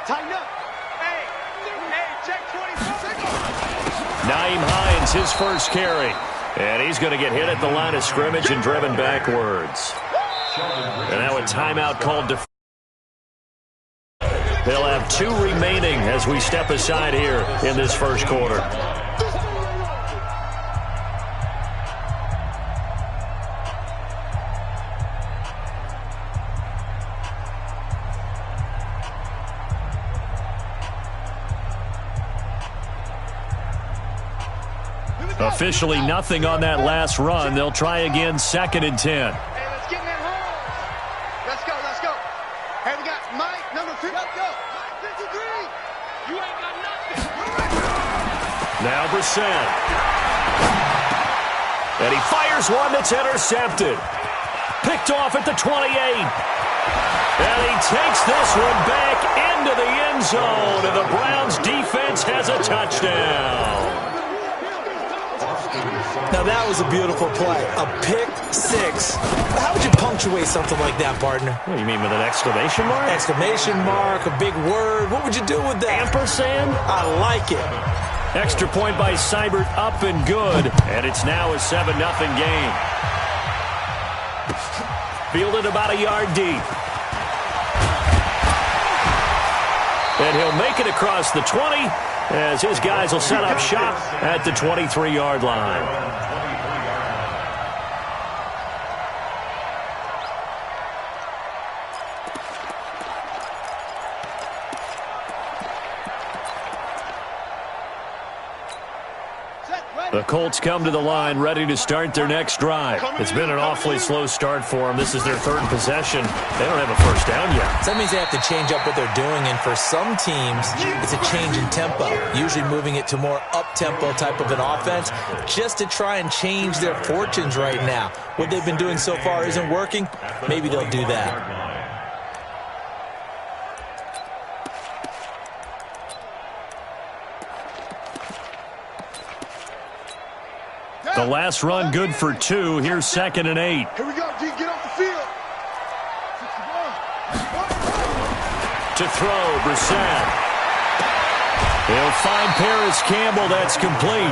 Tighten up. Hey, check 24. Naeem Hines, his first carry. And he's going to get hit at the line of scrimmage and driven backwards. And now a timeout called to... They'll have 2 remaining as we step aside here in this first quarter. Officially nothing on that last run. They'll try again, 2nd and 10. Hey, let's get in that hole. Let's go. Hey, we got Mike, number 2. Let's go. Mike 53. You ain't got nothing. Now Brissett. And he fires one that's intercepted. Picked off at the 28. And he takes this one back into the end zone. And the Browns defense has a touchdown. Now, that was a beautiful play. A pick 6. How would you punctuate something like that, partner? What do you mean, with an exclamation mark? Exclamation mark, a big word. What would you do with that? Ampersand? I like it. Extra point by Seibert, up and good. And it's now a 7-0 game. Fielded about a yard deep. And he'll make it across the 20 as his guys will set up shop at the 23-yard line. The Colts come to the line ready to start their next drive. It's been an awfully slow start for them. This is their 3rd possession. They don't have a first down yet. So that means they have to change up what they're doing, and for some teams, it's a change in tempo, usually moving it to more up-tempo type of an offense just to try and change their fortunes right now. What they've been doing so far isn't working. Maybe they'll do that. The last run good for 2. Here's 2nd and 8. Here we go, D. Get off the field. To throw, Brissett. He'll find Paris Campbell. That's complete.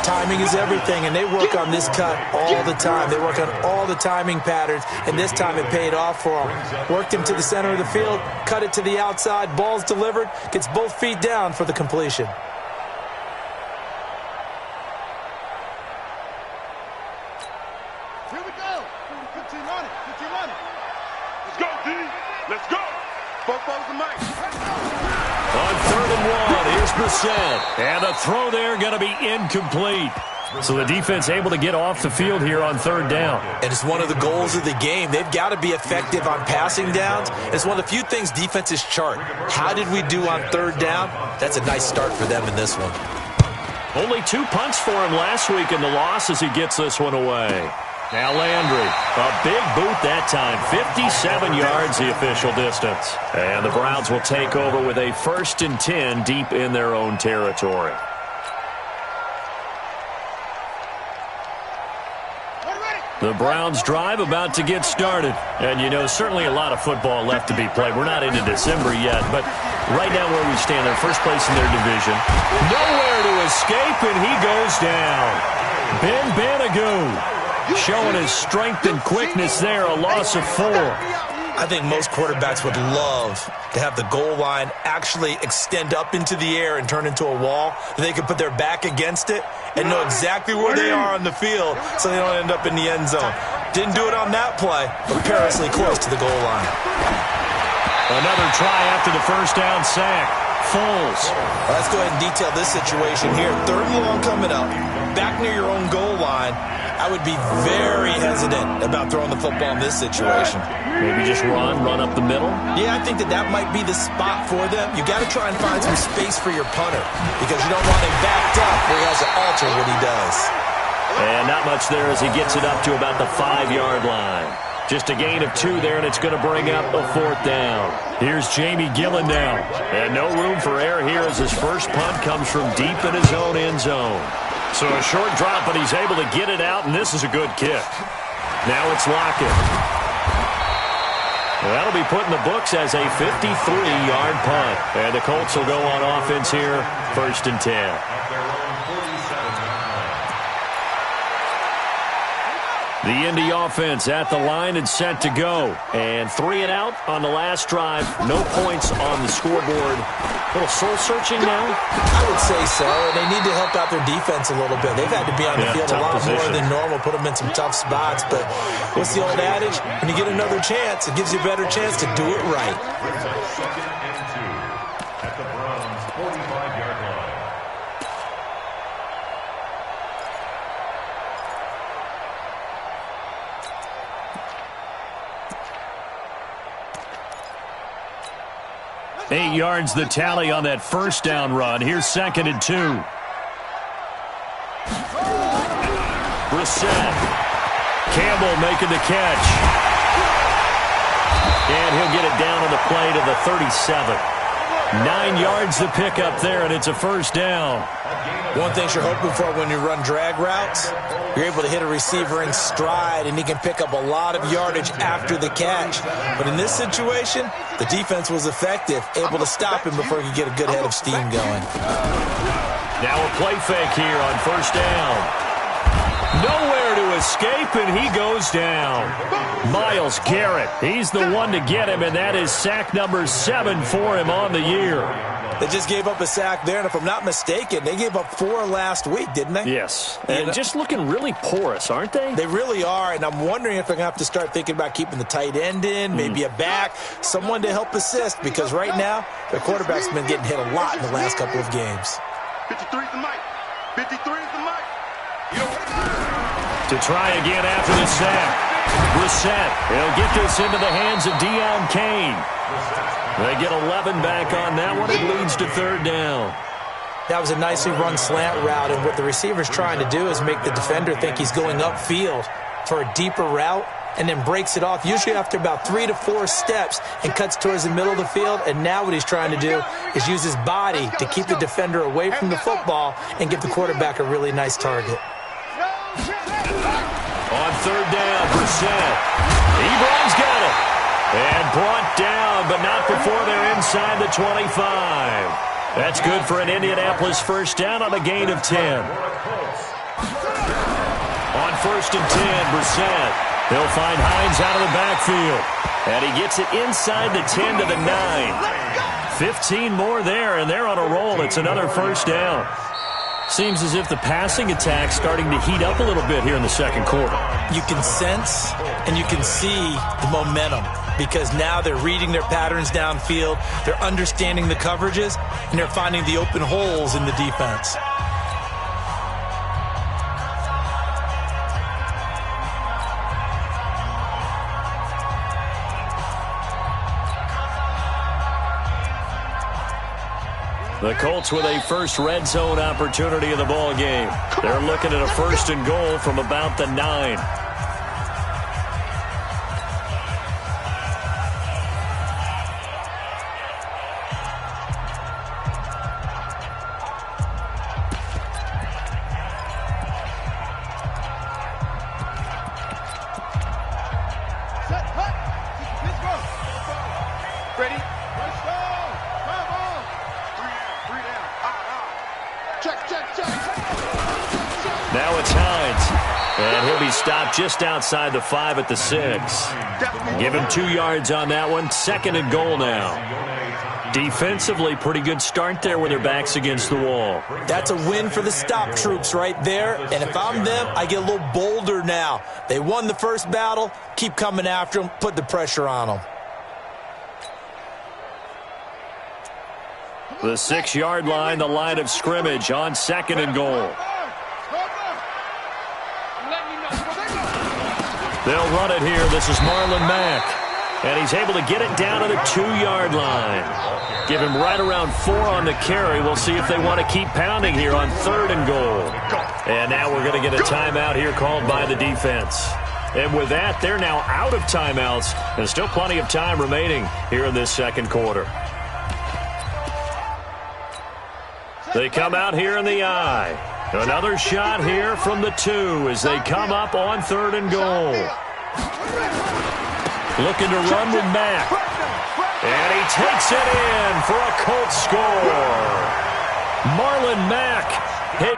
Timing is everything, and they work on this cut all the time. They work on all the timing patterns, and this time it paid off for them. Worked him to the center of the field, cut it to the outside, ball's delivered, gets both feet down for the completion. Here we go. 15 on it. Let's go, D. Let's go. Both the mic. On 3rd and 1, here's Brissett. And the throw there going to be incomplete. So the defense able to get off the field here on 3rd down. And it's one of the goals of the game. They've got to be effective on passing downs. It's one of the few things defenses chart. How did we do on 3rd down? That's a nice start for them in this one. Only 2 punts for him last week in the loss as he gets this one away. Now Landry, a big boot that time, 57 yards the official distance. And the Browns will take over with a 1st and 10 deep in their own territory. The Browns drive about to get started. And, you know, certainly a lot of football left to be played. We're not into December yet, but right now where we stand, they're first place in their division. Nowhere to escape, and he goes down. Ben Banagoo showing his strength and quickness there, a loss of 4. I think most quarterbacks would love to have the goal line actually extend up into the air and turn into a wall. They could put their back against it and know exactly where they are on the field so they don't end up in the end zone. Didn't do it on that play, but perilously close to the goal line. Another try after the first down sack. Foles. Let's go ahead and detail this situation here. 3rd and long coming up. Back near your own goal line. I would be very hesitant about throwing the football in this situation. Maybe just run up the middle? Yeah, I think that might be the spot for them. You got to try and find some space for your punter because you don't want him backed up where he has to alter what he does. And not much there as he gets it up to about the 5-yard line. Just a gain of 2 there, and it's going to bring up a 4th down. Here's Jamie Gillen now. And no room for error here as his first punt comes from deep in his own end zone. So a short drop, but he's able to get it out, and this is a good kick. Now it's Lockett. That'll be put in the books as a 53-yard punt. And the Colts will go on offense here, 1st and 10. The Indy offense at the line and set to go. And 3 and out on the last drive. No points on the scoreboard. A little soul-searching now? I would say so. And they need to help out their defense a little bit. They've had to be on the field a lot more than normal, put them in some tough spots. But what's the old adage? When you get another chance, it gives you a better chance to do it right. 2nd and 2 at the Browns' 45-yard line. Eight yards the tally on that first down run. Here's 2nd and 2. Brissett. Campbell making the catch. And he'll get it down on the play to the 37. 9 yards to pick up there, and it's a first down. One thing you're hoping for when you run drag routes, you're able to hit a receiver in stride, and he can pick up a lot of yardage after the catch. But in this situation, the defense was effective, able to stop him before he could get a good head of steam going. Now a play fake here on first down. Nowhere to escape, and he goes down. Myles Garrett, he's the one to get him, and that is sack number 7 for him on the year. They just gave up a sack there, and if I'm not mistaken, they gave up 4 last week, didn't they? Yes, and just looking really porous, aren't they? They really are, and I'm wondering if they're going to have to start thinking about keeping the tight end in, maybe a back, someone to help assist, because right now, their quarterback's been getting hit a lot in the last couple of games. 53 is the mic. 53 is the mic. To try again after the sack. Brissett, he'll get this into the hands of Deion Kane. They get 11 back on that one. It leads to 3rd down. That was a nicely run slant route, and what the receiver's trying to do is make the defender think he's going upfield for a deeper route and then breaks it off, usually after about 3 to 4 steps, and cuts towards the middle of the field. And now what he's trying to do is use his body to keep the defender away from the football and give the quarterback a really nice target. On 3rd down, Brissett. Ebron's got it. And brought down, but not before they're inside the 25. That's good for an Indianapolis first down on a gain of 10. On 1st and 10, Brissett. He'll find Hines out of the backfield. And he gets it inside the 10 to the 9. 15 more there, and they're on a roll. It's another first down. Seems as if the passing attack's starting to heat up a little bit here in the second quarter. You can sense and you can see the momentum because now they're reading their patterns downfield, they're understanding the coverages, and they're finding the open holes in the defense. The Colts with a first red zone opportunity in the ball game. They're looking at a 1st and goal from about the 9. Ready? Let's go! Come on! 3 down. Check. Now it's Hines. And he'll be stopped just outside the 5 at the 6. Give him 2 yards on that one. 2nd and goal now. Defensively, pretty good start there with their backs against the wall. That's a win for the stop troops right there. And if I'm them, I get a little bolder now. They won the first battle. Keep coming after them. Put the pressure on them. The 6-yard line, the line of scrimmage on 2nd and goal. They'll run it here. This is Marlon Mack. And he's able to get it down to the 2-yard line. Give him right around 4 on the carry. We'll see if they want to keep pounding here on 3rd and goal. And now we're going to get a timeout here called by the defense. And with that, they're now out of timeouts. And still plenty of time remaining here in this second quarter. They come out here in the eye. Another shot here from the 2 as they come up on 3rd and goal. looking to run with Mack. And he takes it in for a Colts score. Marlon Mack hit.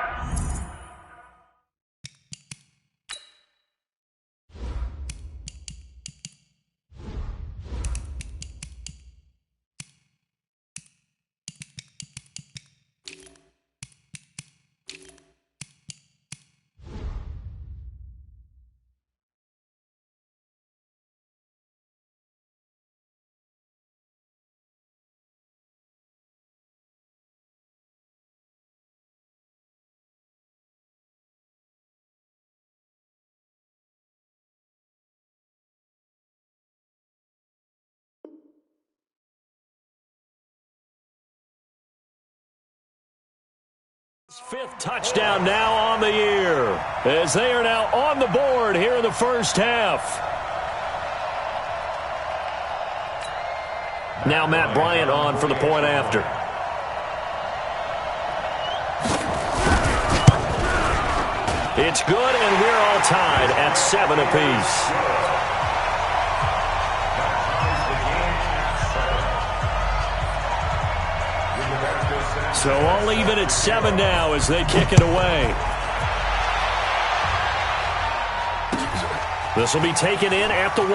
Fifth touchdown now on the year, as they are now on the board here in the first half. Now Matt Bryant on for the point after. It's good, and we're all tied at 7 apiece. So all even at 7 now as they kick it away. This will be taken in at the 1.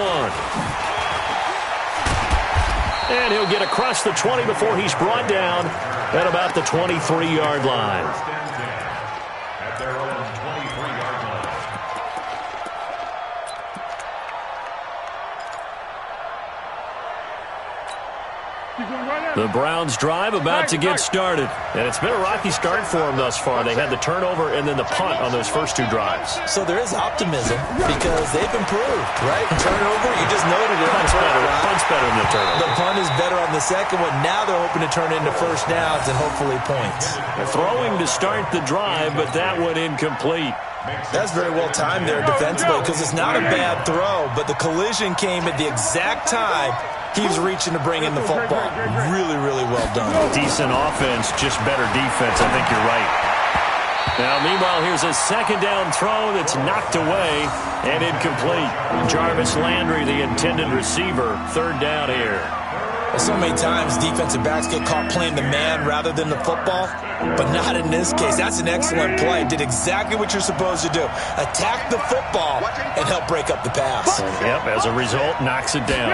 And he'll get across the 20 before he's brought down at about the 23-yard line. At their own 23-yard line. The Browns drive about to get started. And it's been a rocky start for them thus far. They had the turnover and then the punt on those first 2 drives. So there is optimism because they've improved, right? Turnover, you just noted it. Punt's better than the turnover. The punt is better on the second one. Now they're hoping to turn into first downs and hopefully points. They're throwing to start the drive, but that one incomplete. That's very well timed there defensively because it's not a bad throw, but the collision came at the exact time he was reaching to bring in the football. Really, really well done. Decent offense, just better defense. I think you're right. Now, meanwhile, here's a second down throw that's knocked away and incomplete. Jarvis Landry, the intended receiver, third down here. So many times defensive backs get caught playing the man rather than the football, but not in this case. That's an excellent play. Did exactly what you're supposed to do. Attack the football and help break up the pass. Yep, as a result, knocks it down.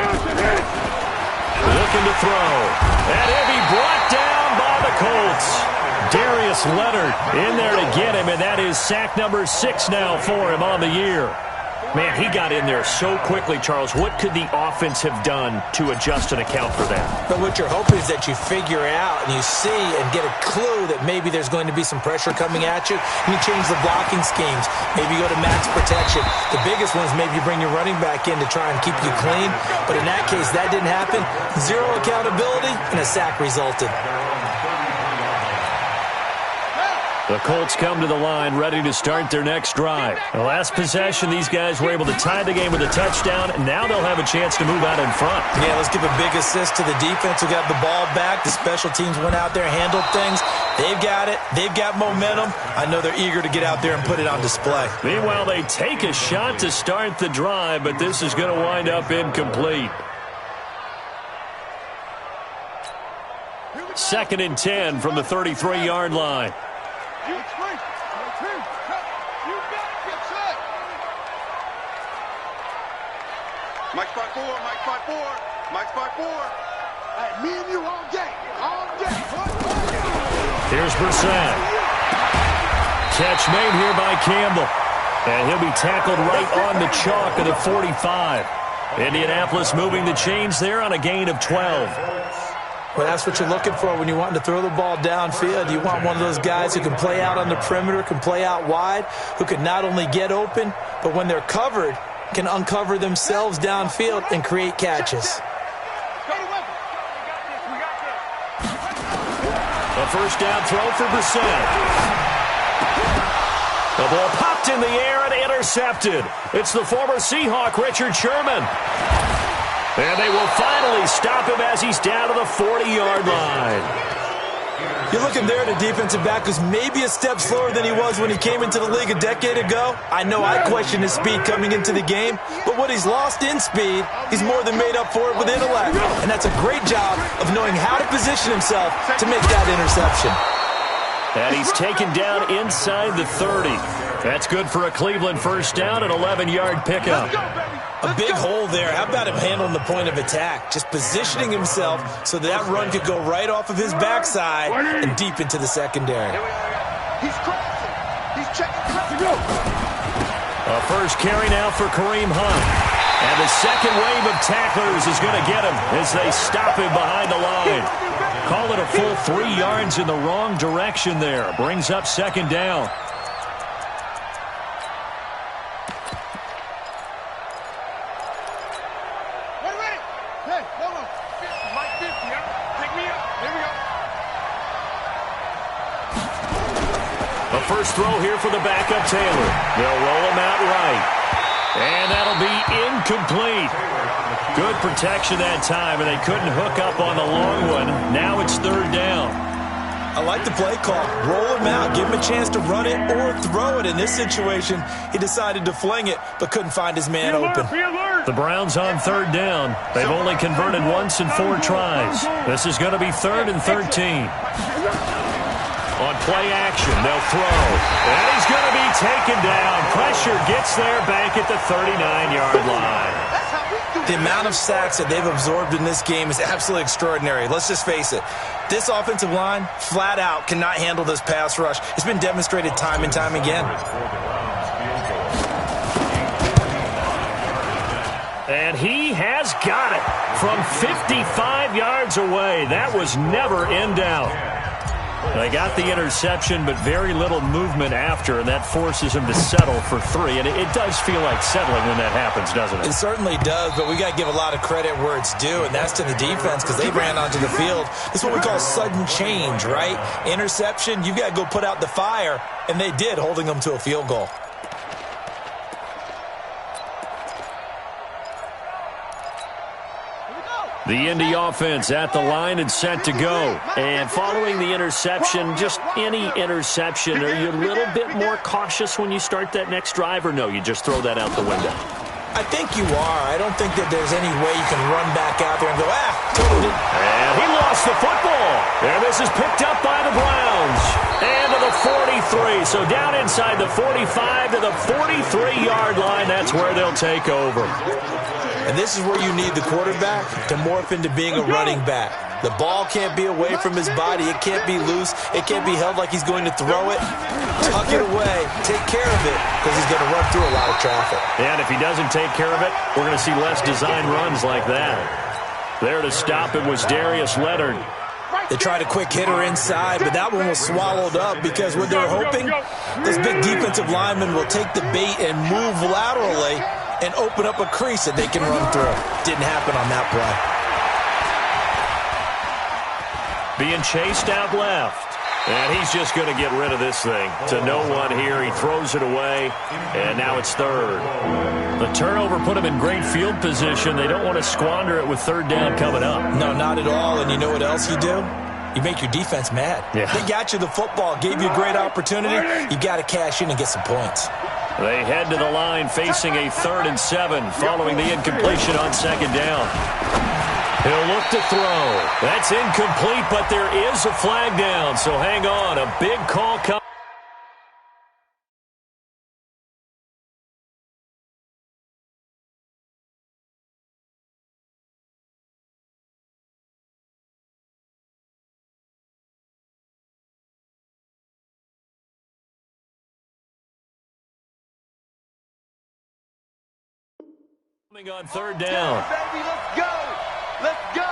Looking to throw. And he'll be brought down by the Colts. Darius Leonard in there to get him, and that is sack number 6 now for him on the year. Man, he got in there so quickly, Charles. What could the offense have done to adjust and account for that? But what you're hoping is that you figure out and you see and get a clue that maybe there's going to be some pressure coming at you, and you change the blocking schemes. Maybe you go to max protection. The biggest one is maybe you bring your running back in to try and keep you clean. But in that case, that didn't happen. 0 accountability, and a sack resulted. The Colts come to the line ready to start their next drive. The last possession, these guys were able to tie the game with a touchdown, and now they'll have a chance to move out in front. Yeah, let's give a big assist to the defense who got the ball back. The special teams went out there, handled things. They've got it. They've got momentum. I know they're eager to get out there and put it on display. Meanwhile, they take a shot to start the drive, but this is going to wind up incomplete. 2nd and 10 from the 33-yard line. Mike 5-4, Mike 5-4, Mike 5-4. Hey, me and you all day, all day. Here's Brissett. Catch made here by Campbell. And he'll be tackled right on the chalk of the 45. Indianapolis moving the chains there on a gain of 12. Well, that's what you're looking for when you want to throw the ball downfield. You want one of those guys who can play out on the perimeter, can play out wide, who can not only get open, but when they're covered, can uncover themselves downfield and create catches. A first down throw for Brissett. The ball popped in the air and intercepted. It's the former Seahawk, Richard Sherman. And they will finally stop him as he's down to the 40-yard line. You're looking there at a defensive back who's maybe a step slower than he was when he came into the league a decade ago. I know I questioned his speed coming into the game, but what he's lost in speed, he's more than made up for it with intellect. And that's a great job of knowing how to position himself to make that interception. And he's taken down inside the 30. That's good for a Cleveland first down, an 11-yard pickup. A big hole there. How about him handling the point of attack? Just positioning himself so that run could go right off of his backside and deep into the secondary. He's crossing. He's checking. Go. A first carry now for Kareem Hunt. And the second wave of tacklers is going to get him as they stop him behind the line. Call it a full 3 yards in the wrong direction there. Brings up second down. Hey, hold on. 50, Mike 50, huh? Pick me up. Here we go. A first throw here for the backup Taylor. They'll roll him out right. And that'll be incomplete. Good protection that time, and they couldn't hook up on the long one. Now it's third down. I like the play call. Roll him out. Give him a chance to run it or throw it. In this situation, he decided to fling it, but couldn't find his man open. The Browns on third down. They've only converted once in 4 tries. This is going to be 3rd and 13. On play action, they'll throw. And he's going to be taken down. Pressure gets there back at the 39-yard line. The amount of sacks that they've absorbed in this game is absolutely extraordinary. Let's just face it. This offensive line, flat out, cannot handle this pass rush. It's been demonstrated time and time again. And he has got it from 55 yards away. That was never in doubt. They got the interception, but very little movement after, and that forces him to settle for 3. And it does feel like settling when that happens, doesn't it? It certainly does, but we got to give a lot of credit where it's due, and that's to the defense because they ran onto the field. This is what we call sudden change, right? Interception, you've got to go put out the fire, and they did, holding them to a field goal. The Indy offense at the line and set to go. And following the interception, just any interception, are you a little bit more cautious when you start that next drive, or no, you just throw that out the window? I think you are. I don't think that there's any way you can run back out there and go, totally. And he lost the football. And this is picked up by the Browns. And to the 43. So down inside the 45 to the 43-yard line. That's where they'll take over. And this is where you need the quarterback to morph into being a running back. The ball can't be away from his body. It can't be loose. It can't be held like he's going to throw it. Tuck it away. Take care of it because he's going to run through a lot of traffic. And if he doesn't take care of it, we're going to see less design runs like that. There to stop it was Darius Leonard. They tried a quick hitter inside, but that one was swallowed up because what they're hoping, this big defensive lineman will take the bait and move laterally and open up a crease that they can run through. Didn't happen on that play. Being chased out left. And he's just going to get rid of this thing. To no one here. He throws it away. And now it's third. The turnover put him in great field position. They don't want to squander it with third down coming up. No, not at all. And you know what else you do? You make your defense mad. Yeah. They got you the football, gave you a great opportunity. You got to cash in and get some points. They head to the line facing a 3rd and 7 following the incompletion on second down. He'll look to throw. That's incomplete, but there is a flag down, so hang on. A big call coming. On third down. Baby, let's go. Let's go.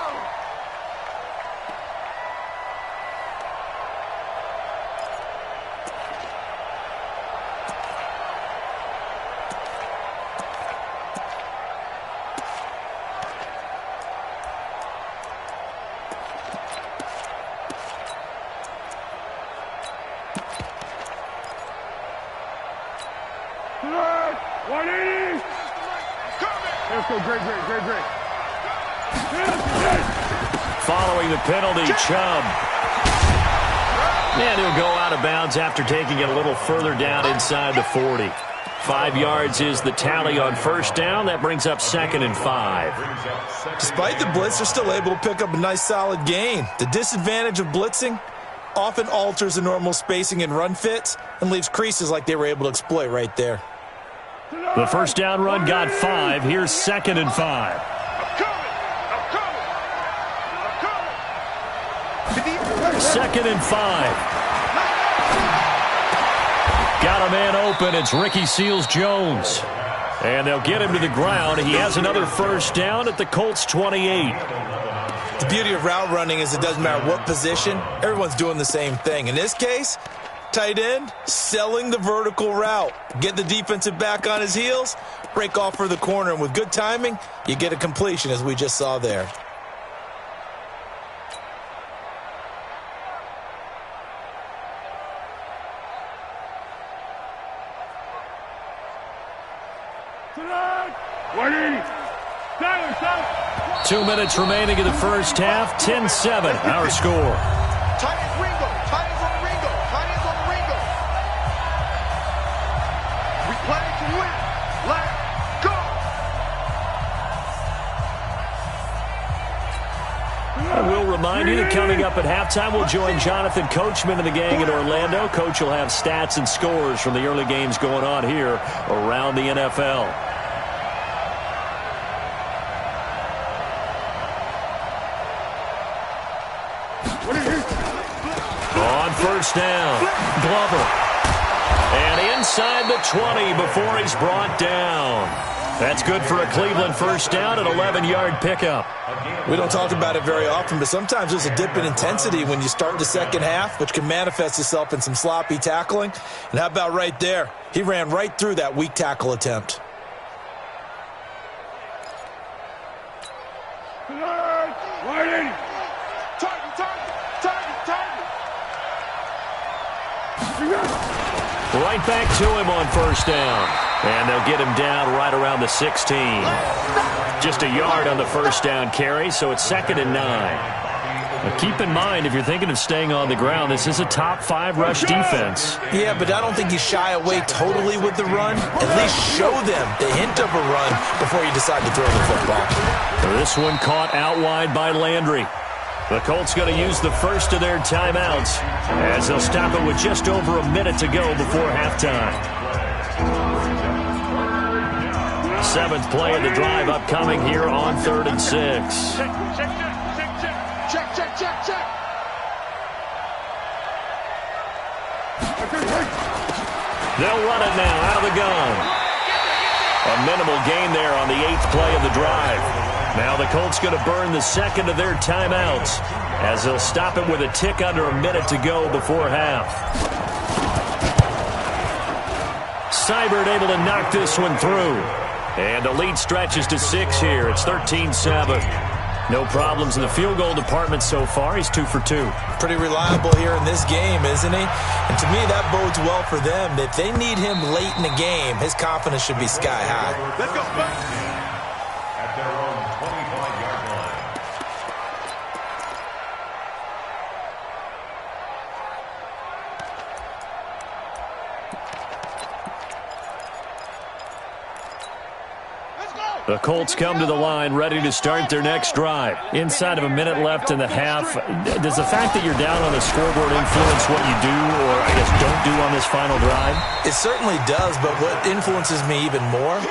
Let's go, great. Following the penalty, Chubb. And he'll go out of bounds after taking it a little further down inside the 40. 5 yards is the tally on first down. That brings up 2nd and 5. Despite the blitz, they're still able to pick up a nice solid gain. The disadvantage of blitzing often alters the normal spacing and run fits and leaves creases like they were able to exploit right there. The first down run got 5. Here's 2nd and 5. Second and 5. Got a man open. It's Ricky Seals-Jones. And they'll get him to the ground. He has another first down at the Colts 28. The beauty of route running is it doesn't matter what position. Everyone's doing the same thing. In this case, tight end, selling the vertical route. Get the defensive back on his heels, break off for the corner. And with good timing, you get a completion as we just saw there. Silence. 2 minutes remaining in the first half. 10-7, our score. Tight ends Ringo. Tight ends on the Ringo. Tight ends on the Ringo. We play to win. Let's go. I will remind you that coming up at halftime, we'll join Jonathan Coachman and the gang in Orlando. Coach will have stats and scores from the early games going on here around the NFL. On first down, Glover. And inside the 20 before he's brought down. That's good for a Cleveland first down, an 11-yard pickup. We don't talk about it very often, but sometimes there's a dip in intensity when you start the second half, which can manifest itself in some sloppy tackling. And how about right there? He ran right through that weak tackle attempt. Right back to him on first down. And they'll get him down right around the 16. Just a yard on the first down carry, so it's 2nd and 9. Now keep in mind, if you're thinking of staying on the ground, this is a top 5 rush defense. Yeah, but I don't think you shy away totally with the run. At least show them the hint of a run before you decide to throw the football. This one caught out wide by Landry. The Colts going to use the first of their timeouts as they'll stop it with just over a minute to go before halftime. 7th play of the drive upcoming here on 3rd and 6. Check. They'll run it now out of the gun. A minimal gain there on the 8th play of the drive. Now the Colts going to burn the second of their timeouts as they'll stop it with a tick under a minute to go before half. Seibert able to knock this one through. And the lead stretches to 6 here. It's 13-7. No problems in the field goal department so far. He's 2 for 2. Pretty reliable here in this game, isn't he? And to me, that bodes well for them. If they need him late in the game, his confidence should be sky high. Let's go. At their own 25-yard line. The Colts come to the line ready to start their next drive. Inside of a minute left in the half, does the fact that you're down on the scoreboard influence what you do or, I guess, don't do on this final drive? It certainly does, but what influences me even more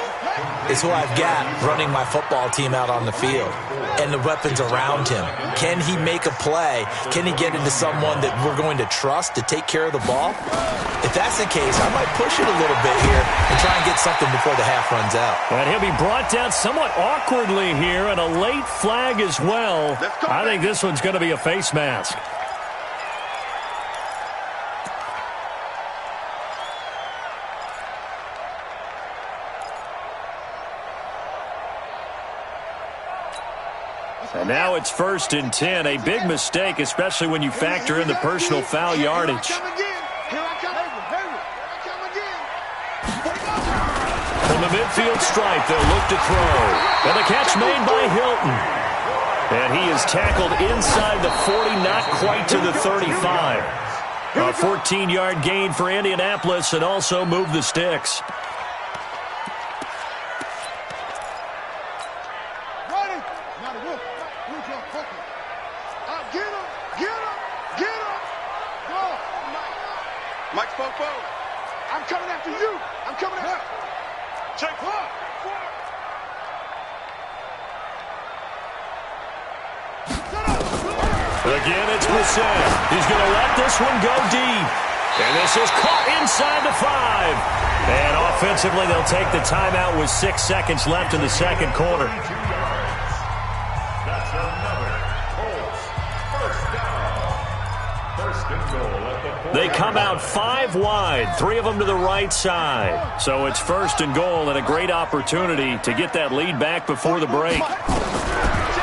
is who I've got running my football team out on the field and the weapons around him. Can he make a play? Can he get into someone that we're going to trust to take care of the ball? If that's the case, I might push it a little bit here and try and get something before the half runs out. And he'll be brought down somewhat awkwardly here, and a late flag as well. I think this one's going to be a face mask. And now it's 1st and 10. A big mistake, especially when you factor in the personal foul yardage. From the midfield stripe, they'll look to throw. And the catch made by Hilton. And he is tackled inside the 40, not quite to the 35. A 14-yard gain for Indianapolis and also move the sticks. Mike spoke forward. I'm coming after you. I'm coming after you. Check one. Again, it's Brissett. He's going to let this one go deep. And this is caught inside the 5. And offensively, they'll take the timeout with 6 seconds left in the second quarter. That's another Colts first down. First and goal at the 40. They come out 5 wide, 3 of them to the right side. So it's first and goal and a great opportunity to get that lead back before the break.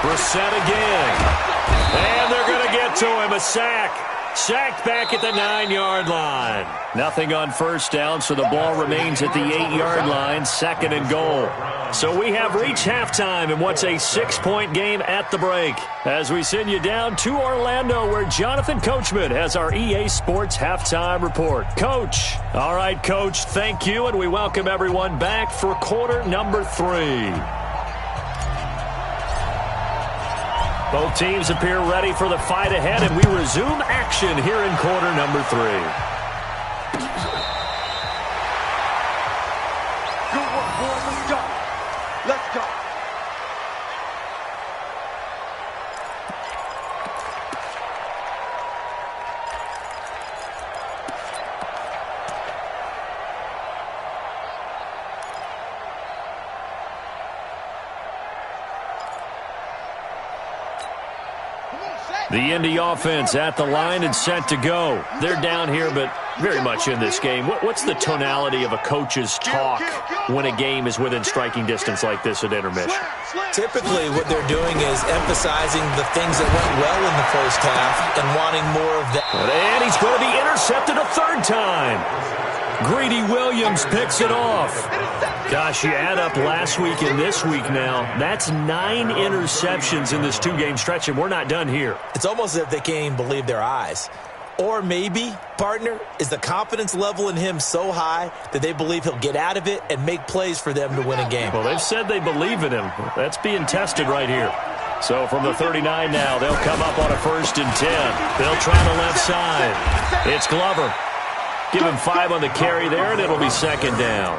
Brissett again. And they're going to get to him. A sack. Sacked back at the 9-yard line. Nothing on first down, so the ball remains at the 8-yard line, second and goal. So we have reached halftime in what's a 6-point game at the break. As we send you down to Orlando, where Jonathan Coachman has our EA Sports halftime report. Coach. All right, Coach, thank you, and we welcome everyone back for quarter number 3. Both teams appear ready for the fight ahead, and we resume action here in quarter number 3. Good work, boys. Let's go. Let's go. The Indy offense at the line and set to go. They're down here, but very much in this game. What's the tonality of a coach's talk when a game is within striking distance like this at intermission? Typically, what they're doing is emphasizing the things that went well in the first half and wanting more of that. And he's going to be intercepted a 3rd time. Greedy Williams picks it off. Gosh, you add up last week and this week now, that's 9 interceptions in this 2-game stretch, and we're not done here. It's almost as if they can't even believe their eyes. Or maybe, partner, is the confidence level in him so high that they believe he'll get out of it and make plays for them to win a game. Well, they've said they believe in him. That's being tested right here. So from the 39 now, they'll come up on a 1st and 10. They'll try the left side. It's Glover. Give him 5 on the carry there, and it'll be 2nd down.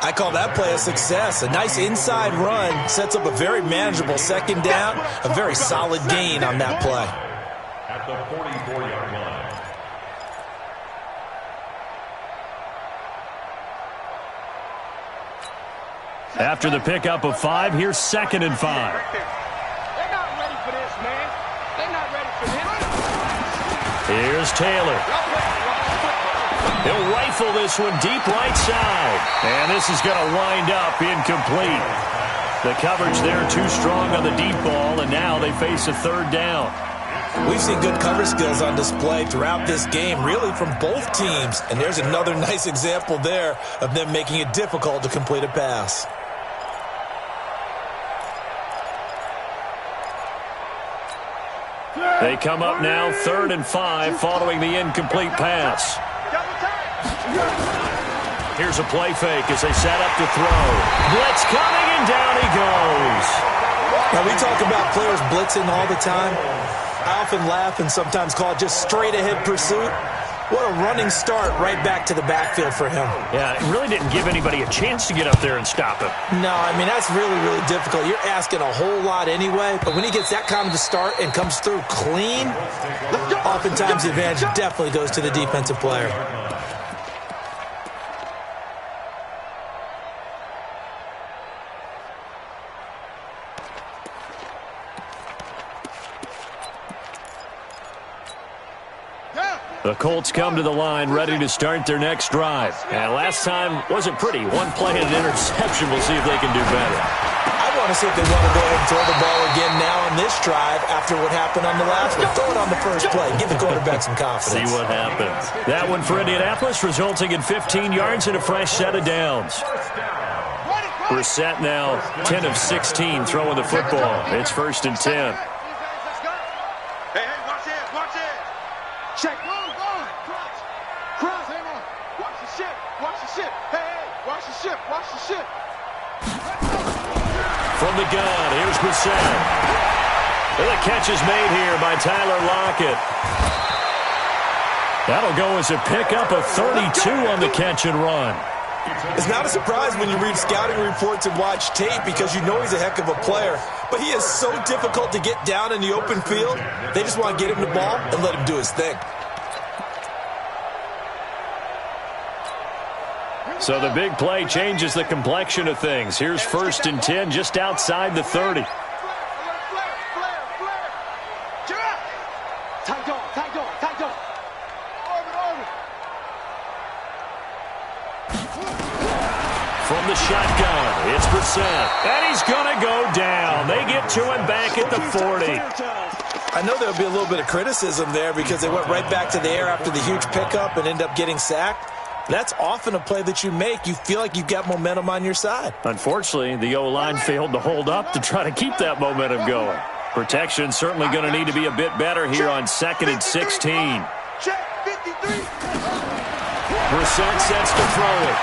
I call that play a success. A nice inside run sets up a very manageable 2nd down. A very solid gain on that play. At the 44-yard line. After the pickup of 5, here's 2nd and 5. They're not ready for this, man. They're not ready for this. Here's Taylor. He'll rifle this one deep right side. And this is going to wind up incomplete. The coverage there too strong on the deep ball, and now they face a 3rd down. We've seen good cover skills on display throughout this game, really from both teams. And there's another nice example there of them making it difficult to complete a pass. They come up now 3rd and 5 following the incomplete pass. Here's a play fake as they set up to throw. Blitz coming, and down he goes. Now, we talk about players blitzing all the time. I often laugh and sometimes call it just straight-ahead pursuit. What a running start right back to the backfield for him. Yeah, it really didn't give anybody a chance to get up there and stop him. No, I mean, that's really, really difficult. You're asking a whole lot anyway, but when he gets that kind of a start and comes through clean, oftentimes the advantage definitely goes to the defensive player. The Colts come to the line ready to start their next drive. And last time wasn't pretty. 1 play and an interception. We'll see if they can do better. I want to see if they want to go ahead and throw the ball again now on this drive after what happened on the last one. Throw it on the first play. Give the quarterback some confidence. See what happens. That one for Indianapolis, resulting in 15 yards and a fresh set of downs. Brissett now 10 of 16 throwing the football. It's 1st and 10. Check. Cross. Cross. Hang on. Watch the ship. Watch the ship. Hey. Watch the ship. Watch the ship. From the gun, here's Brissett. The catch is made here by Tyler Lockett. That'll go as a pickup of 32 on the catch and run. It's not a surprise when you read scouting reports and watch tape because you know he's a heck of a player. But he is so difficult to get down in the open field. They just want to get him the ball and let him do his thing. So the big play changes the complexion of things. Here's 1st and 10 just outside the 30. From the shotgun, it's Brissett, and he's going to go down. They get to him back at the 40. I know there'll be a little bit of criticism there because they went right back to the air after the huge pickup and end up getting sacked. That's often a play that you make. You feel like you've got momentum on your side. Unfortunately, the O-line failed to hold up to try to keep that momentum going. Protection certainly going to need to be a bit better here on 2nd and 16. Brissett sets to throw it.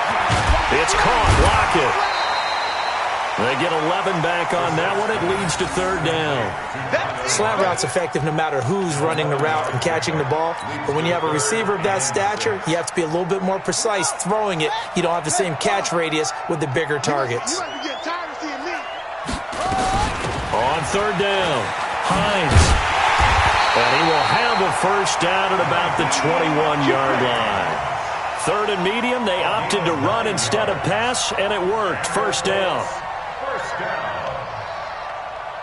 It's caught. Lockett. They get 11 back on that one. It leads to 3rd down. Slant route's effective no matter who's running the route and catching the ball. But when you have a receiver of that stature, you have to be a little bit more precise throwing it. You don't have the same catch radius with the bigger targets. On 3rd down, Hines. And he will have a 1st down at about the 21-yard line. 3rd and medium, they opted to run instead of pass, and it worked. 1st down.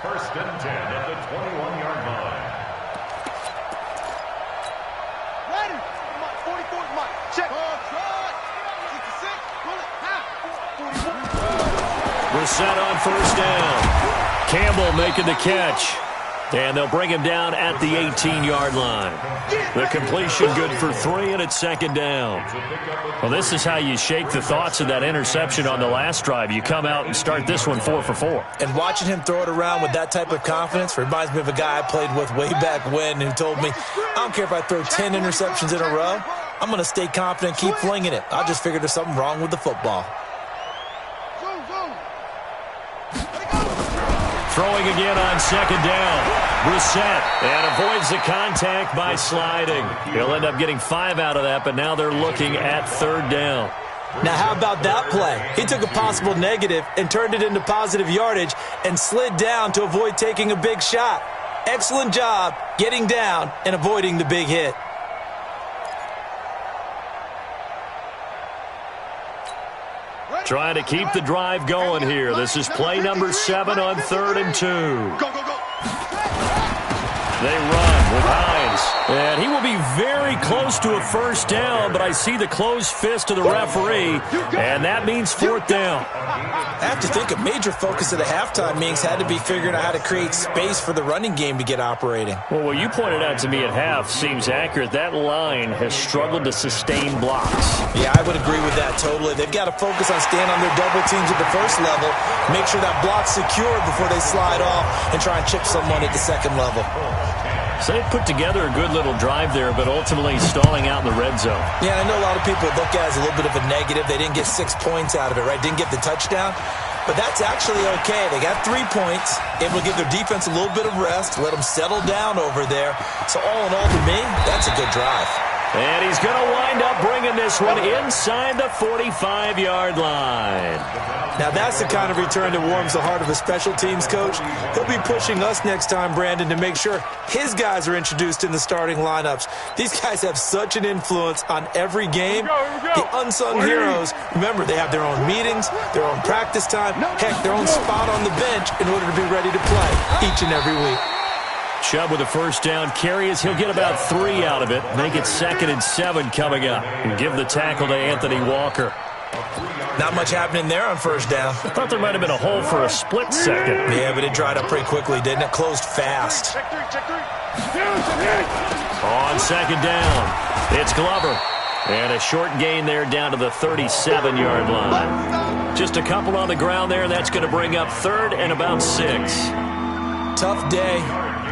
1st and 10 at the 21-yard line. Ready. 44, check. 66, pull it, half. 41. Brissett on 1st down. Campbell making the catch. And they'll bring him down at the 18-yard line. The completion good for 3, and it's 2nd down. Well, this is how you shake the thoughts of that interception on the last drive. You come out and start this one 4 for 4. And watching him throw it around with that type of confidence reminds me of a guy I played with way back when who told me, I don't care if I throw 10 interceptions in a row. I'm going to stay confident, keep flinging it. I just figured there's something wrong with the football. Throwing again on 2nd down. Brissett, and avoids the contact by sliding. He'll end up getting 5 out of that, but now they're looking at 3rd down. Now, how about that play? He took a possible negative and turned it into positive yardage and slid down to avoid taking a big shot. Excellent job getting down and avoiding the big hit. Trying to keep the drive going here. This is play number 7 on 3rd and 2. Go. They run with Hines. And he will be very close to a 1st down, but I see the closed fist of the referee, and that means 4th down. I have to think a major focus of the halftime meetings had to be figuring out how to create space for the running game to get operating. Well, what you pointed out to me at half seems accurate. That line has struggled to sustain blocks. Yeah, I would agree with that totally. They've got to focus on staying on their double teams at the 1st level, make sure that block's secured before they slide off and try and chip someone at the 2nd level. So they put together a good little drive there, but ultimately stalling out in the red zone. Yeah, I know a lot of people look at it as a little bit of a negative. They didn't get 6 points out of it, right? Didn't get the touchdown. But that's actually okay. They got 3 points, able to give their defense a little bit of rest, let them settle down over there. So all in all, to me, that's a good drive. And he's going to wind up bringing this one inside the 45-yard line. Now, that's the kind of return that warms the heart of a special teams coach. He'll be pushing us next time, Brandon, to make sure his guys are introduced in the starting lineups. These guys have such an influence on every game. The unsung heroes, remember, they have their own meetings, their own practice time, heck, their own spot on the bench in order to be ready to play each and every week. Chubb with a 1st down carry as he'll get about 3 out of it. Make it 2nd and 7 coming up. And give the tackle to Anthony Walker. Not much happening there on 1st down. I thought there might have been a hole for a split second. Yeah, but it dried up pretty quickly, didn't it? Closed fast. On 2nd down, it's Glover. And a short gain there down to the 37-yard line. Just a couple on the ground there. That's going to bring up 3rd and about 6. Tough day.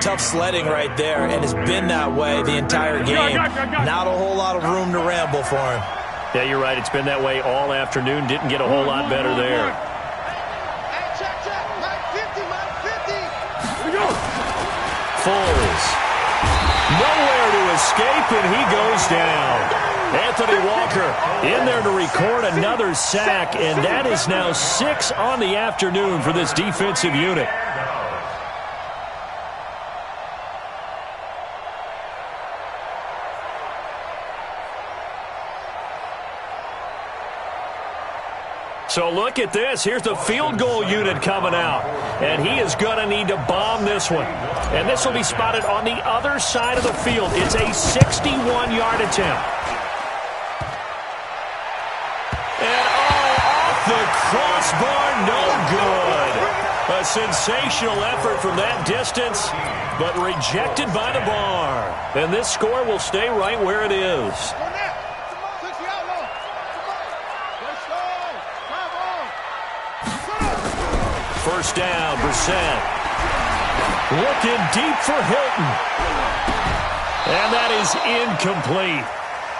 Tough sledding right there, and it's been that way the entire game. Not a whole lot of room to ramble for him. Yeah, you're right. It's been that way all afternoon. Didn't get a whole lot better there. Foles. Nowhere to escape, and he goes down. Anthony Walker in there to record another sack, and that is now 6 on the afternoon for this defensive unit. So look at this. Here's the field goal unit coming out. And he is going to need to bomb this one. And this will be spotted on the other side of the field. It's a 61-yard attempt. And off the crossbar, no good. A sensational effort from that distance, but rejected by the bar. And this score will stay right where it is. First down, Brissett. Looking deep for Hilton. And that is incomplete.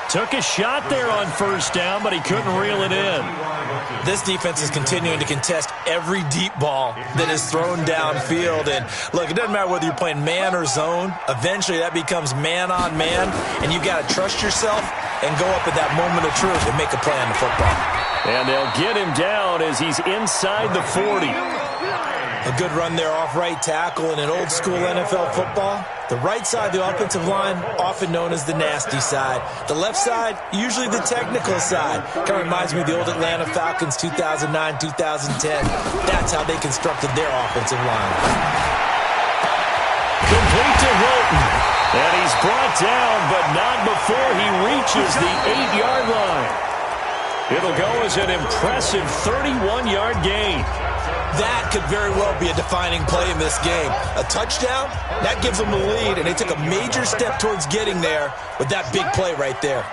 Took a shot there on first down, but he couldn't reel it in. This defense is continuing to contest every deep ball that is thrown downfield. And, look, it doesn't matter whether you're playing man or zone. Eventually that becomes man-on-man, and you've got to trust yourself and go up at that moment of truth and make a play on the football. And they'll get him down as he's inside the 40. A good run there off right tackle in an old-school NFL football. The right side, the offensive line, often known as the nasty side. The left side, usually the technical side. Kind of reminds me of the old Atlanta Falcons 2009-2010. That's how they constructed their offensive line. Complete to Hilton. And he's brought down, but not before he reaches the 8-yard line. It'll go as an impressive 31-yard gain. That could very well be a defining play in this game. A touchdown, that gives them the lead, and they took a major step towards getting there with that big play right there.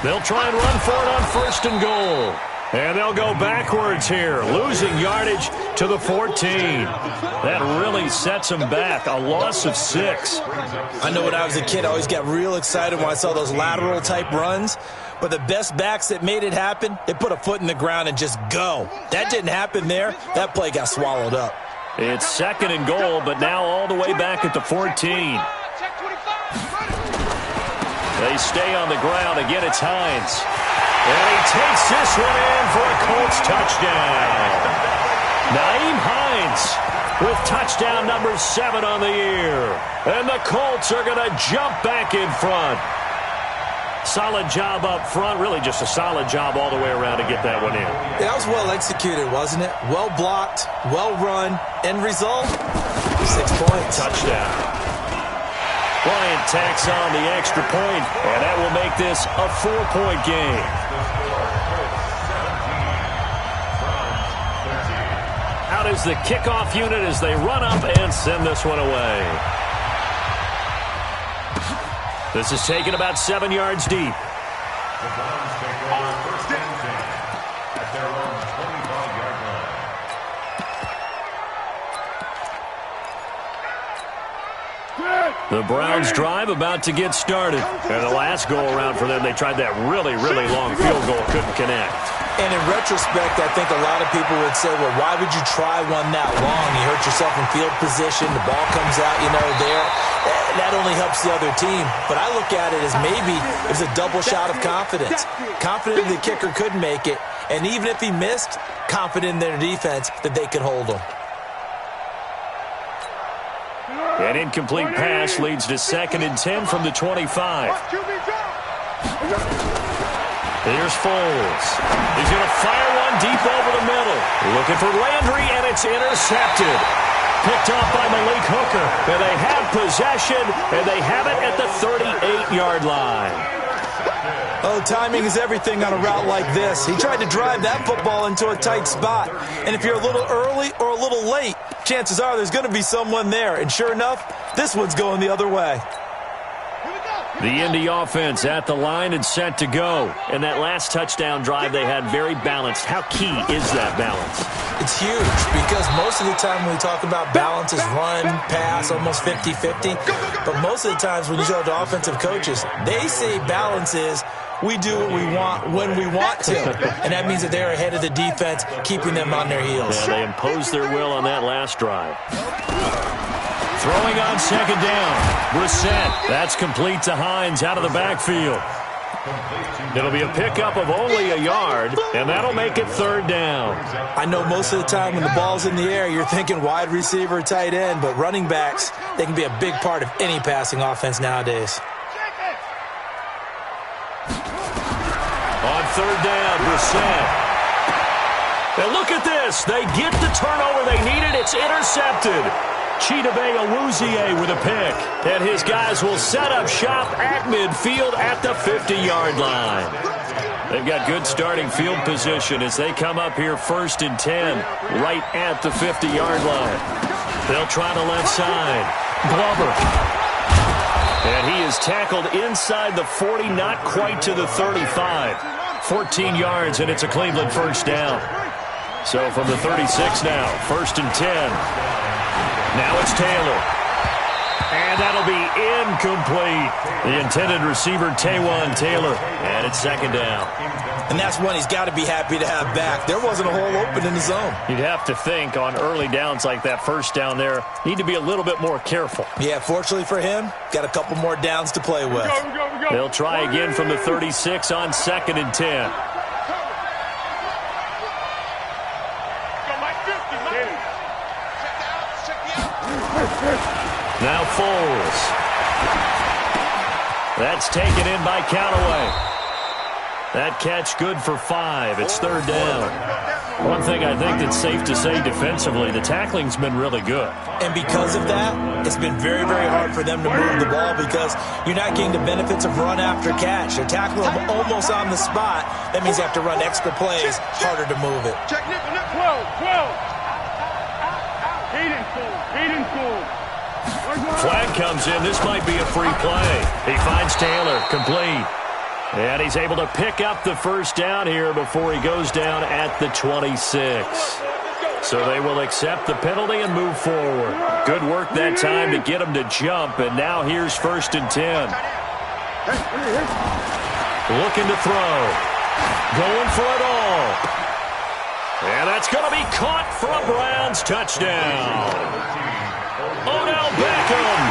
They'll try and run for it on first and goal. And they'll go backwards here, losing yardage to the 14. That really sets them back, a loss of 6. I know when I was a kid, I always got real excited when I saw those lateral-type runs. But the best backs that made it happen, they put a foot in the ground and just go. That didn't happen there. That play got swallowed up. It's second and goal, but now all the way back at the 14. They stay on the ground. Again, it's Hines. And he takes this one in for a Colts touchdown. Nyheim Hines with touchdown number 7 on the year. And the Colts are going to jump back in front. Solid job up front, really just a solid job all the way around to get that one in. That was well executed, wasn't it? Well blocked, well run. End result, 6 points. Touchdown. Bryant tacks on the extra point, and that will make this a 4-point game. Out is the kickoff unit as they run up and send this one away. This is taken about 7 yards deep. The Browns take over first and 10 at their own 25-yard line. The Browns drive about to get started. And the last go-around for them, they tried that really, really long field goal, couldn't connect. And in retrospect, I think a lot of people would say, well, why would you try one that long? You hurt yourself in field position. The ball comes out, there. That only helps the other team. But I look at it as maybe it was a double shot of confidence. Confident the kicker could make it. And even if he missed, confident in their defense that they could hold him. An incomplete pass leads to 2nd and 10 from the 25. Here's Foles. He's going to fire one deep over the middle. Looking for Landry, and it's intercepted. Picked off by Malik Hooker. And they have possession, and they have it at the 38-yard line. Oh, timing is everything on a route like this. He tried to drive that football into a tight spot. And if you're a little early or a little late, chances are there's going to be someone there. And sure enough, this one's going the other way. The Indy offense at the line and set to go. And that last touchdown drive they had very balanced. How key is that balance? It's huge because most of the time when we talk about balance is run, pass, almost 50-50. But most of the times when you talk to offensive coaches, they say balance is we do what we want when we want to. And that means that they're ahead of the defense, keeping them on their heels. Yeah, they imposed their will on that last drive. Throwing on second down. Brissett. That's complete to Hines out of the backfield. It'll be a pickup of only a yard, and that'll make it third down. I know most of the time when the ball's in the air, you're thinking wide receiver, tight end, but running backs, they can be a big part of any passing offense nowadays. On third down, Brissett. And look at this. They get the turnover they needed. It's intercepted. Chidobe Awuzie with a pick. And his guys will set up shop at midfield at the 50-yard line. They've got good starting field position as they come up here 1st and 10 right at the 50-yard line. They'll try the left side. Glover. And he is tackled inside the 40, not quite to the 35. 14 yards, and it's a Cleveland first down. So from the 36 now, 1st and 10. Now it's Taylor. And that'll be incomplete. The intended receiver, Taywan Taylor. And it's second down. And that's one he's got to be happy to have back. There wasn't a hole open in the zone. You'd have to think on early downs like that first down there, need to be a little bit more careful. Yeah, fortunately for him, got a couple more downs to play with. They'll try again from the 36 on 2nd and 10. Now Foles. That's taken in by Callaway. That catch good for 5. It's third down. One thing I think that's safe to say defensively, the tackling's been really good. And because of that, it's been very, very hard for them to move the ball because you're not getting the benefits of run after catch. You're tackling them almost on the spot. That means you have to run extra plays, harder to move it. Check Nick, 12. Hayden Cole. Flag comes in. This might be a free play. He finds Taylor, complete. And he's able to pick up the first down here before he goes down at the 26. So they will accept the penalty and move forward. Good work that time to get him to jump, and now here's 1st and 10. Looking to throw. Going for it all. And that's going to be caught for a Browns touchdown. Odell Beckham,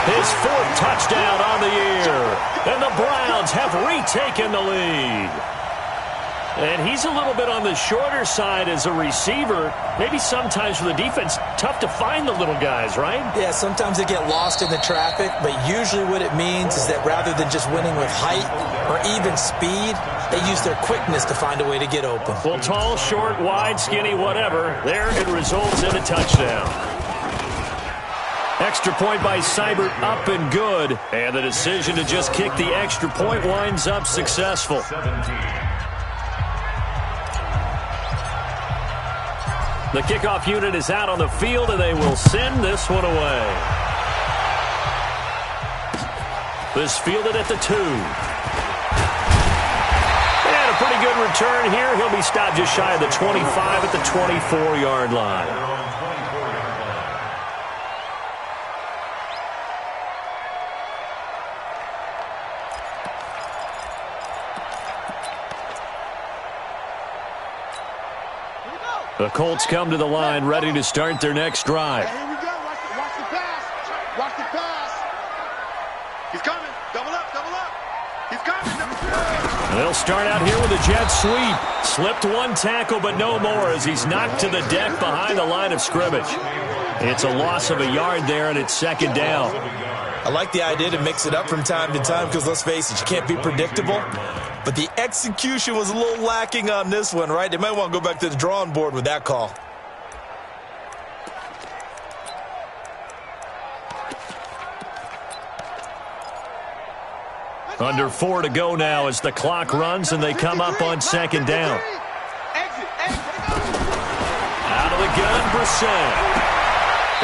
his 4th touchdown on the year. And the Browns have retaken the lead. And he's a little bit on the shorter side as a receiver. Maybe sometimes for the defense, tough to find the little guys, right? Yeah, sometimes they get lost in the traffic, but usually what it means is that rather than just winning with height or even speed, they use their quickness to find a way to get open. Well, tall, short, wide, skinny, whatever, there it results in a touchdown. Extra point by Seibert, up and good. And the decision to just kick the extra point winds up successful. The kickoff unit is out on the field, and they will send this one away. This fielded at the 2. And a pretty good return here. He'll be stopped just shy of the 25 at the 24-yard line. The Colts come to the line, ready to start their next drive. Here we go. Watch the pass. Watch the pass. He's coming. Double up. He's coming. They'll start out here with a jet sweep. Slipped one tackle, but no more as he's knocked to the deck behind the line of scrimmage. It's a loss of a yard there, and it's second down. I like the idea to mix it up from time to time because, let's face it, you can't be predictable. But the execution was a little lacking on this one, right? They might want to go back to the drawing board with that call. Under 4 to go now as the clock runs and they come up on second down. Out of the gun, Brissett.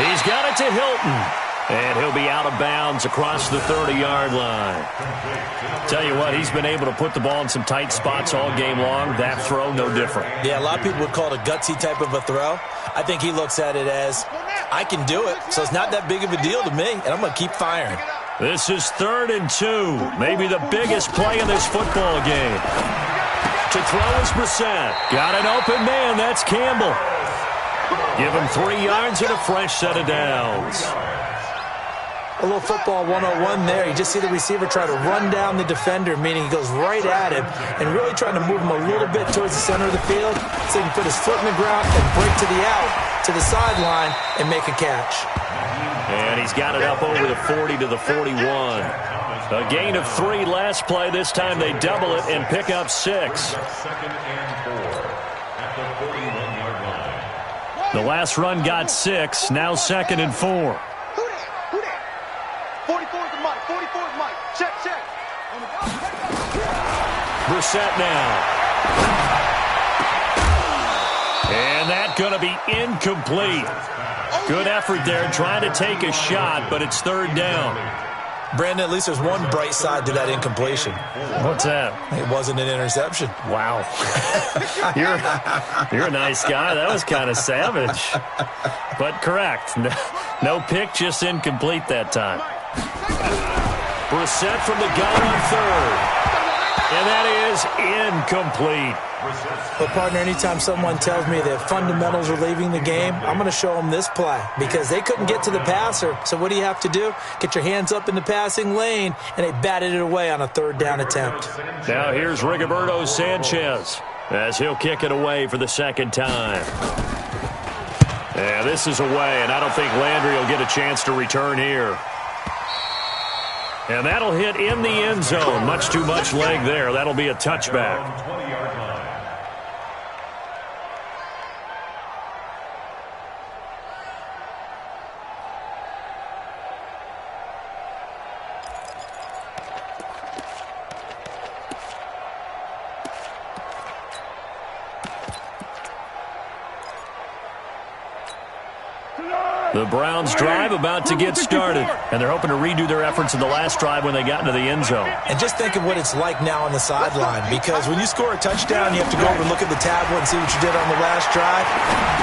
He's got it to Hilton. And he'll be out of bounds across the 30-yard line. Tell you what, he's been able to put the ball in some tight spots all game long. That throw, no different. Yeah, a lot of people would call it a gutsy type of a throw. I think he looks at it as, I can do it, so it's not that big of a deal to me, and I'm going to keep firing. This is 3rd and 2. Maybe the biggest play in this football game. To throw is Brissett. Got an open man. That's Campbell. Give him 3 yards and a fresh set of downs. A little football 101 there. You just see the receiver try to run down the defender, meaning he goes right at him and really trying to move him a little bit towards the center of the field so he can put his foot in the ground and break to the out, to the sideline, and make a catch. And he's got it up over the 40 to the 41. A gain of 3 last play. This time they double it and pick up 6. 2nd and 4 at the 41-yard line. The last run got 6. Now 2nd and 4. 44's the Mike. 44's Mike. Check. Brissett now. And that's going to be incomplete. Good effort there trying to take a shot, but it's 3rd down. Brandon, at least there's one bright side to that incompletion. What's that? It wasn't an interception. Wow. You're a nice guy. That was kind of savage. But correct. No pick, just incomplete that time. Brissett from the gun on 3rd. And that is incomplete. But, partner, anytime someone tells me that fundamentals are leaving the game, I'm going to show them this play because they couldn't get to the passer. So what do you have to do? Get your hands up in the passing lane, and they batted it away on a 3rd down attempt. Now here's Rigoberto Sanchez as he'll kick it away for the 2nd time. Yeah, this is away, and I don't think Landry will get a chance to return here. And that'll hit in the end zone. Much too much leg there. That'll be a touchback. 20-yard line. The Browns drive about to get started, and they're hoping to redo their efforts in the last drive when they got into the end zone. And just think of what it's like now on the sideline, because when you score a touchdown, you have to go over and look at the tablet and see what you did on the last drive.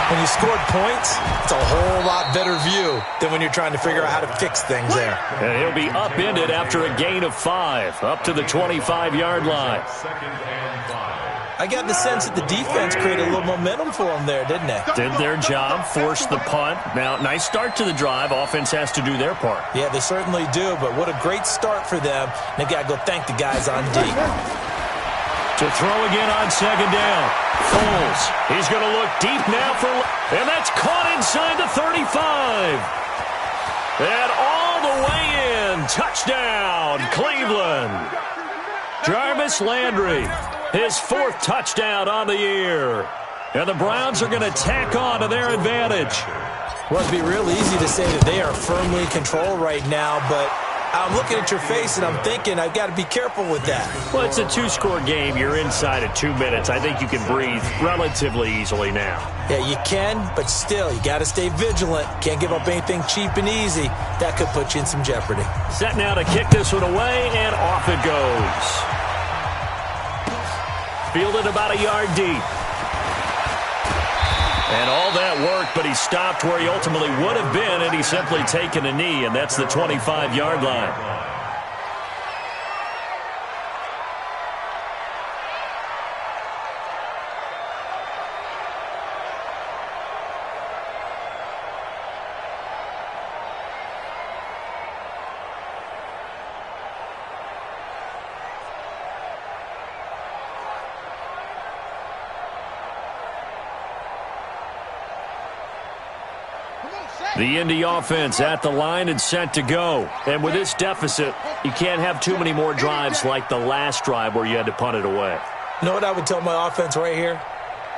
When you scored points, it's a whole lot better view than when you're trying to figure out how to fix things there. And he'll be upended after a gain of 5, up to the 25-yard line. 2nd and 5. I got the sense that the defense created a little momentum for them there, didn't they? Did their job, forced the punt. Now, nice start to the drive. Offense has to do their part. Yeah, they certainly do, but what a great start for them. They've got to go thank the guys on D. To throw again on 2nd down. Foles. He's going to look deep now for... And that's caught inside the 35. And all the way in. Touchdown, Cleveland. Jarvis Landry. His 4th touchdown on the year. And the Browns are going to tack on to their advantage. Well, it'd be real easy to say that they are firmly in control right now, but I'm looking at your face and I'm thinking I've got to be careful with that. Well, it's a 2-score game. You're inside of 2 minutes. I think you can breathe relatively easily now. Yeah, you can, but still, you got to stay vigilant. Can't give up anything cheap and easy. That could put you in some jeopardy. Set now to kick this one away, and off it goes. Fielded about a yard deep. And all that worked, but he stopped where he ultimately would have been, and he's simply taken a knee, and that's the 25-yard line. The Indy offense at the line and set to go. And with this deficit, you can't have too many more drives like the last drive where you had to punt it away. You know what I would tell my offense right here?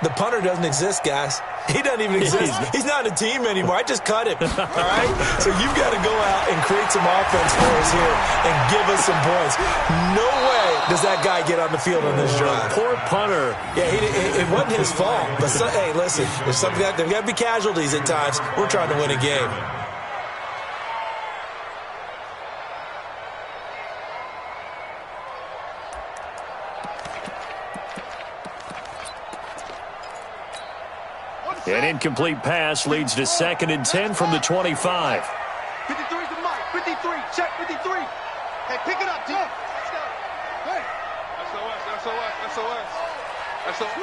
The punter doesn't exist, guys. He doesn't even exist. He's not on a team anymore. I just cut him, all right? So you've got to go out and create some offense for us here and give us some points. No way does that guy get on the field on this drive. Poor punter. Yeah, it wasn't his fault. But, hey, listen, there's got to be casualties at times. We're trying to win a game. An incomplete pass leads to 2nd and 10 from the 25. 53's the mark. 53. Check 53. Hey, pick it up, T. Let's go. Hey. SOS. SOS.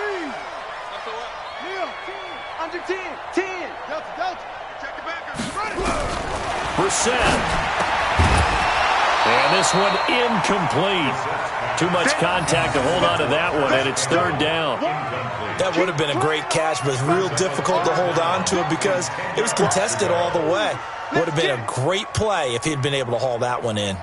Neil. Under 10. 10. Delta. Check the back. Run it. Brissett. And this one incomplete. Too much contact to hold on to that one, and it's 3rd down. That would have been a great catch, but it's real difficult to hold on to it because it was contested all the way. Would have been a great play if he'd been able to haul that one in.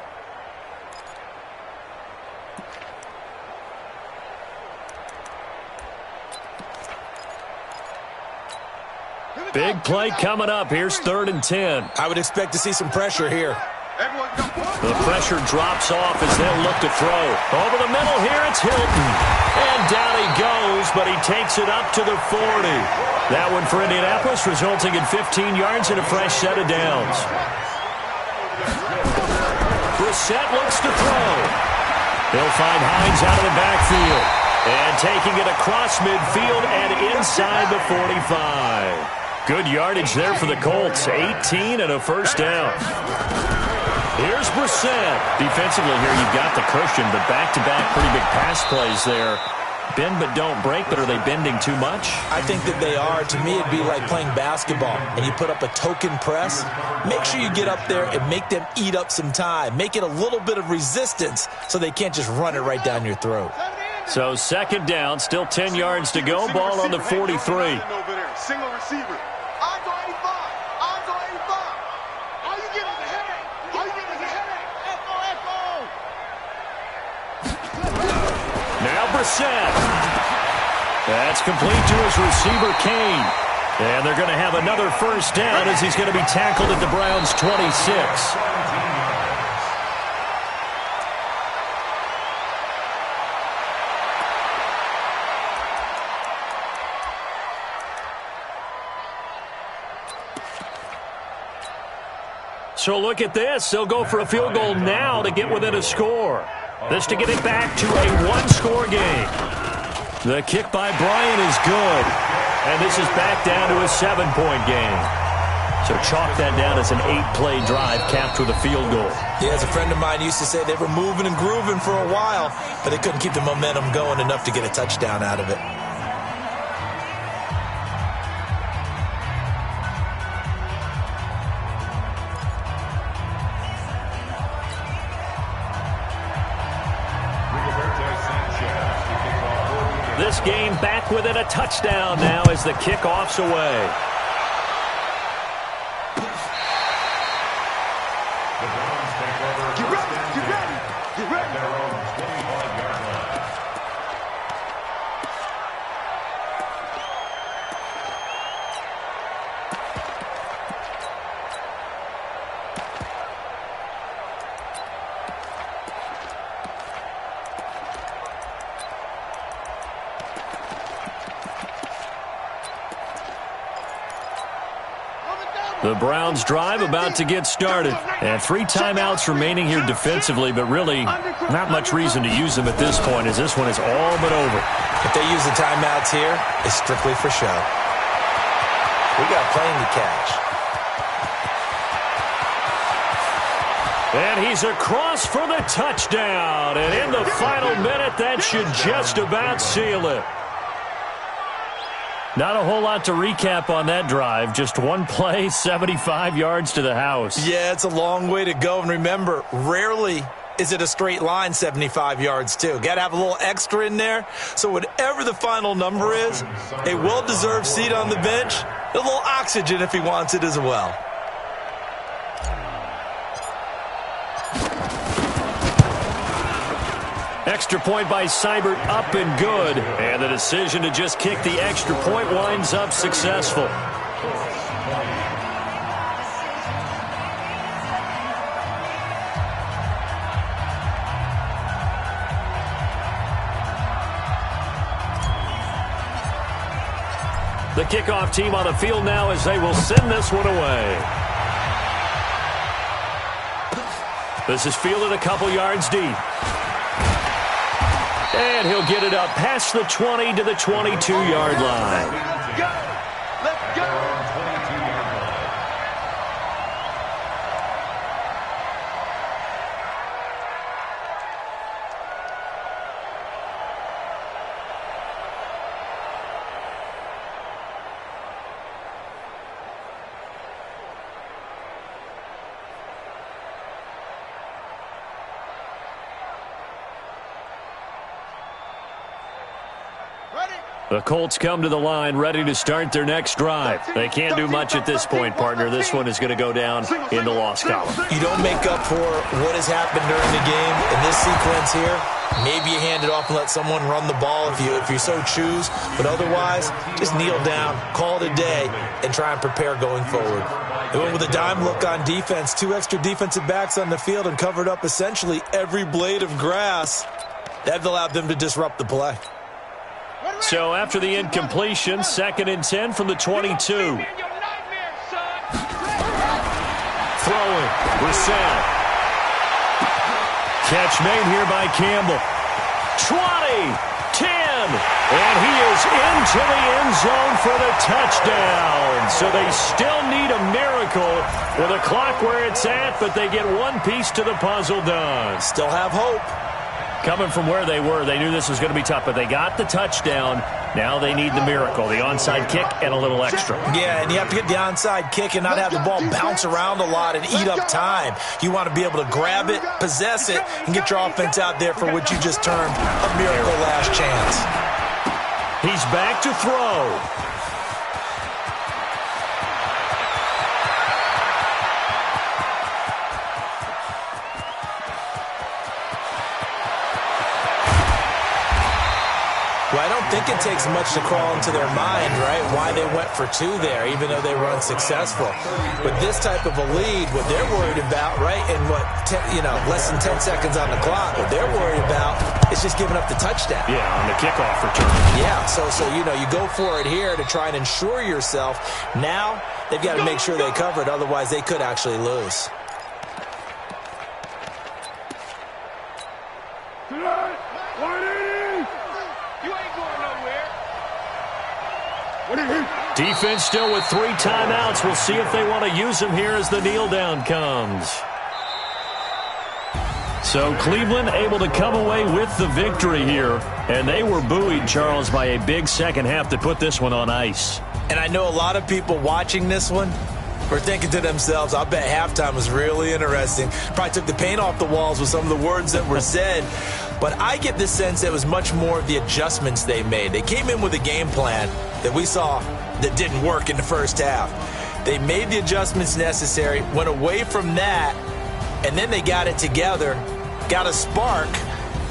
Big play coming up. Here's 3rd and 10. I would expect to see some pressure here. The pressure drops off as they'll look to throw. Over the middle here, it's Hilton. And down he goes, but he takes it up to the 40. That one for Indianapolis, resulting in 15 yards and a fresh set of downs. Brissett looks to throw. He'll find Hines out of the backfield. And taking it across midfield and inside the 45. Good yardage there for the Colts. 18 and a first down. Here's Brissett. Defensively here, you've got the cushion, but back-to-back pretty big pass plays there. Bend but don't break, but are they bending too much? I think that they are. To me, it'd be like playing basketball, and you put up a token press. Make sure you get up there and make them eat up some time. Make it a little bit of resistance so they can't just run it right down your throat. So 2nd down, still 10 yards to go. Ball on the 43. Single receiver. Odds on 85. Odds on 85. All you get is a headache. All you get is a headache. Echo. Now Brissett. That's complete to his receiver, Kane. And they're going to have another first down as he's going to be tackled at the Browns' 26. So look at this. They'll go for a field goal now to get within a score. This to get it back to a one-score game. The kick by Bryant is good. And this is back down to a 7-point game. So chalk that down as an 8-play drive capped with a field goal. Yeah, as a friend of mine used to say, they were moving and grooving for a while, but they couldn't keep the momentum going enough to get a touchdown out of it. This game back within a touchdown now as the kickoff's away. Get ready. The Browns drive about to get started. And 3 timeouts remaining here defensively, but really not much reason to use them at this point as this one is all but over. If they use the timeouts here, it's strictly for show. We got playing to catch. And he's across for the touchdown. And in the final minute, that should just about seal it. Not a whole lot to recap on that drive. Just one play, 75 yards to the house. Yeah, it's a long way to go. And remember, rarely is it a straight line 75 yards, too. Got to have a little extra in there. So whatever the final number is, a well-deserved seat on the bench, a little oxygen if he wants it as well. Extra point by Seibert, up and good. And the decision to just kick the extra point winds up successful. The kickoff team on the field now as they will send this one away. This is fielded a couple yards deep. And he'll get it up past the 20 to the 22-yard line. The Colts come to the line ready to start their next drive. They can't do much at this point, partner. This one is going to go down in the loss column. You don't make up for what has happened during the game in this sequence here. Maybe you hand it off and let someone run the ball if you so choose. But otherwise, just kneel down, call it a day, and try and prepare going forward. They went with a dime look on defense. 2 extra defensive backs on the field and covered up essentially every blade of grass. That allowed them to disrupt the play. So after the incompletion, 2nd and 10 from the 22. Throwing. Brissett. Catch made here by Campbell. 20, 10, and he is into the end zone for the touchdown. So they still need a miracle with the clock where it's at, but they get one piece to the puzzle done. Still have hope. Coming from where they were, they knew this was going to be tough, but they got the touchdown. Now they need the miracle, the onside kick and a little extra. Yeah, and you have to get the onside kick and not have the ball bounce around a lot and eat up time. You want to be able to grab it, possess it, and get your offense out there for what you just termed a miracle last chance. He's back to throw. Well, I don't think it takes much to crawl into their mind, right, why they went for 2 there, even though they were unsuccessful. With this type of a lead, what they're worried about, right, and less than 10 seconds on the clock, what they're worried about is just giving up the touchdown. Yeah, on the kickoff return. Yeah, so you go for it here to try and ensure yourself. Now they've got to make sure they cover it, otherwise they could actually lose. Defense still with 3 timeouts. We'll see if they want to use them here as the kneel down comes. So Cleveland able to come away with the victory here. And they were buoyed, Charles, by a big second half that put this one on ice. And I know a lot of people watching this one were thinking to themselves, I bet halftime was really interesting. Probably took the paint off the walls with some of the words that were said. But I get the sense it was much more of the adjustments they made. They came in with a game plan that we saw that didn't work in the first half. They made the adjustments necessary, went away from that, and then they got it together, got a spark,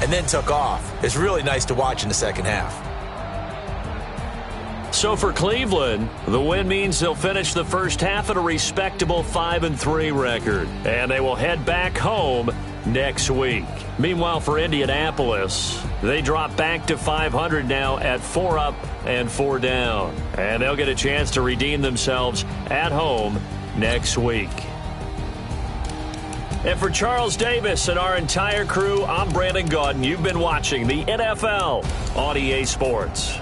and then took off. It's really nice to watch in the second half. So for Cleveland, the win means they'll finish the first half at a respectable 5-3 record. And they will head back home next week. Meanwhile, for Indianapolis, they drop back to 500 now at 4 up and 4 down. And they'll get a chance to redeem themselves at home next week. And for Charles Davis and our entire crew, I'm Brandon Gaudin. You've been watching the NFL on EA Sports.